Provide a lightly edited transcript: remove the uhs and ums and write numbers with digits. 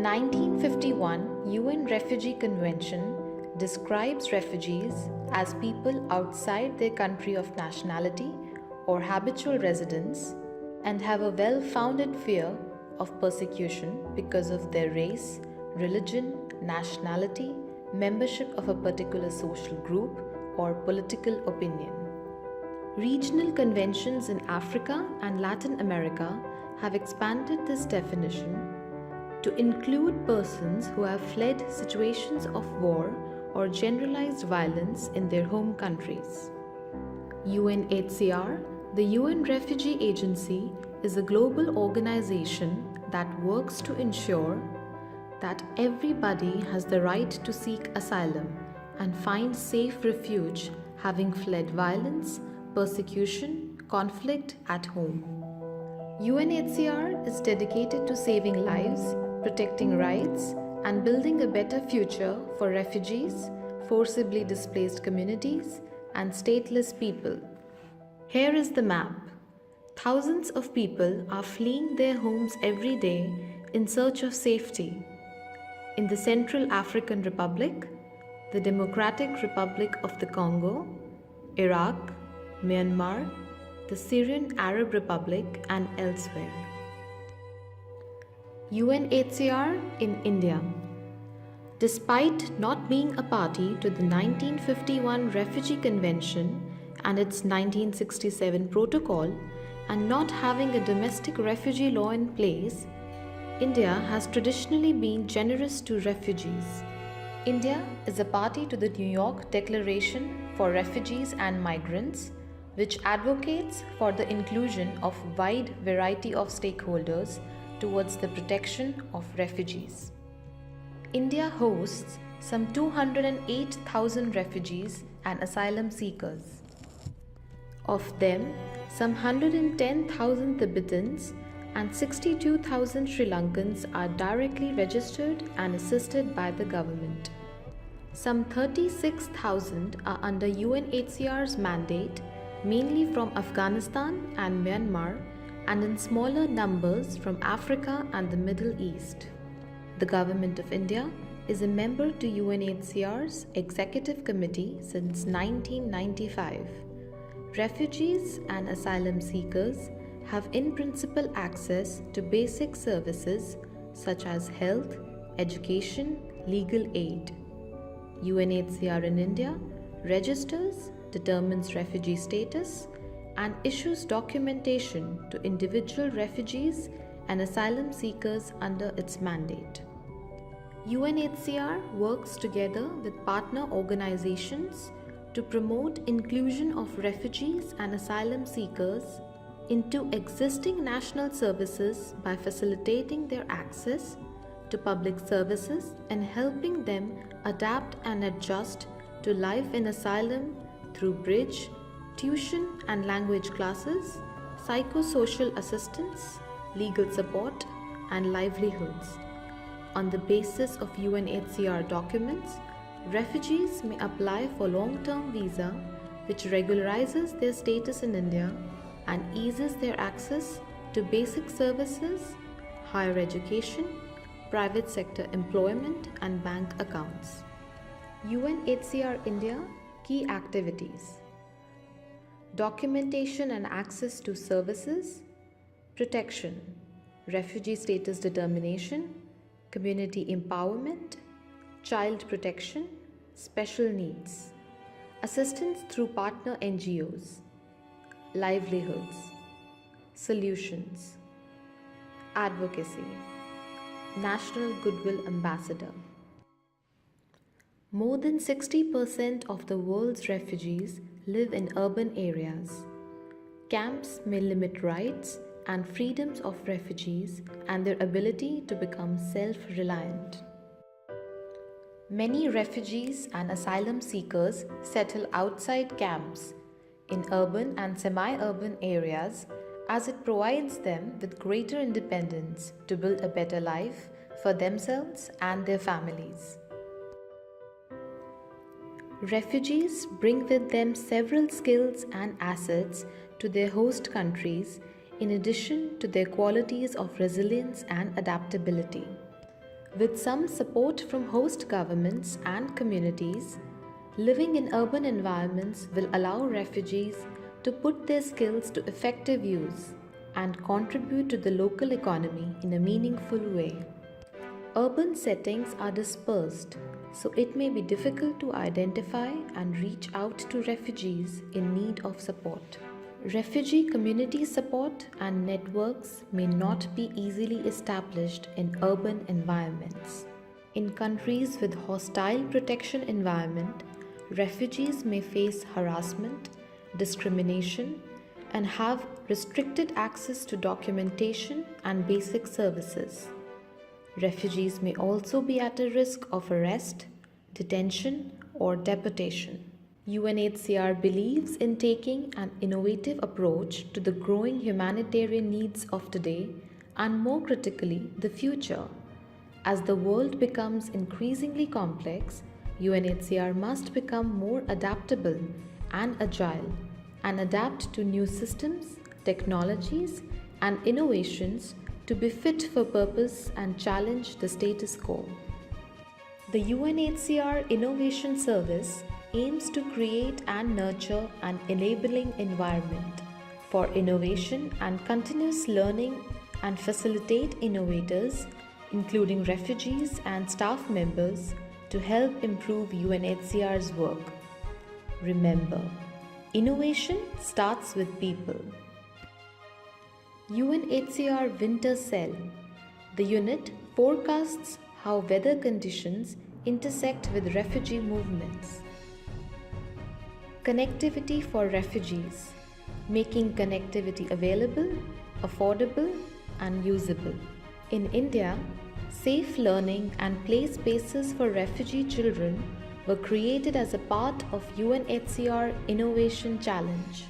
The 1951 UN Refugee Convention describes refugees as people outside their country of nationality or habitual residence and have a well-founded fear of persecution because of their race, religion, nationality, membership of a particular social group, or political opinion. Regional conventions in Africa and Latin America have expanded this definition to include persons who have fled situations of war or generalized violence in their home countries. UNHCR, the UN Refugee Agency, is a global organization that works to ensure that everybody has the right to seek asylum and find safe refuge having fled violence, persecution, conflict at home. UNHCR is dedicated to saving lives, protecting rights, and building a better future for refugees, forcibly displaced communities, and stateless people. Here is the map. Thousands of people are fleeing their homes every day in search of safety. In the Central African Republic, the Democratic Republic of the Congo, Iraq, Myanmar, the Syrian Arab Republic, and elsewhere. UNHCR in India. Despite not being a party to the 1951 Refugee Convention and its 1967 Protocol, and not having a domestic refugee law in place, India has traditionally been generous to refugees. India is a party to the New York Declaration for Refugees and Migrants, which advocates for the inclusion of a wide variety of stakeholders towards the protection of refugees. India hosts some 208,000 refugees and asylum seekers. Of them, some 110,000 Tibetans and 62,000 Sri Lankans are directly registered and assisted by the government. Some 36,000 are under UNHCR's mandate, mainly from Afghanistan and Myanmar, and in smaller numbers from Africa and the Middle East. The Government of India is a member to UNHCR's Executive Committee since 1995. Refugees and asylum seekers have in principle access to basic services such as health, education, legal aid. UNHCR in India registers, determines refugee status, and issues documentation to individual refugees and asylum seekers under its mandate. UNHCR works together with partner organizations to promote inclusion of refugees and asylum seekers into existing national services by facilitating their access to public services and helping them adapt and adjust to life in asylum through bridge, tuition and language classes, psychosocial assistance, legal support, and livelihoods. On the basis of UNHCR documents, refugees may apply for long-term visa, which regularizes their status in India and eases their access to basic services, higher education, private sector employment, and bank accounts. UNHCR India key activities: documentation and access to services, protection, refugee status determination, community empowerment, child protection, special needs, assistance through partner NGOs, livelihoods, solutions, advocacy, National Goodwill Ambassador. More than 60% of the world's refugees live in urban areas. Camps may limit rights and freedoms of refugees and their ability to become self-reliant. Many refugees and asylum seekers settle outside camps in urban and semi-urban areas, as it provides them with greater independence to build a better life for themselves and their families. Refugees bring with them several skills and assets to their host countries, in addition to their qualities of resilience and adaptability. With some support from host governments and communities, living in urban environments will allow refugees to put their skills to effective use and contribute to the local economy in a meaningful way. Urban settings are dispersed, so it may be difficult to identify and reach out to refugees in need of support. Refugee community support and networks may not be easily established in urban environments. In countries with hostile protection environment, refugees may face harassment, discrimination, and have restricted access to documentation and basic services. Refugees may also be at a risk of arrest, detention, or deportation. UNHCR believes in taking an innovative approach to the growing humanitarian needs of today and, more critically, the future. As the world becomes increasingly complex, UNHCR must become more adaptable and agile and adapt to new systems, technologies, and innovations to be fit for purpose and challenge the status quo. The UNHCR Innovation Service aims to create and nurture an enabling environment for innovation and continuous learning and facilitate innovators, including refugees and staff members, to help improve UNHCR's work. Remember, innovation starts with people. UNHCR Winter Cell. The unit forecasts how weather conditions intersect with refugee movements. Connectivity for refugees, making connectivity available, affordable, and usable. In India, safe learning and play spaces for refugee children were created as a part of UNHCR Innovation Challenge.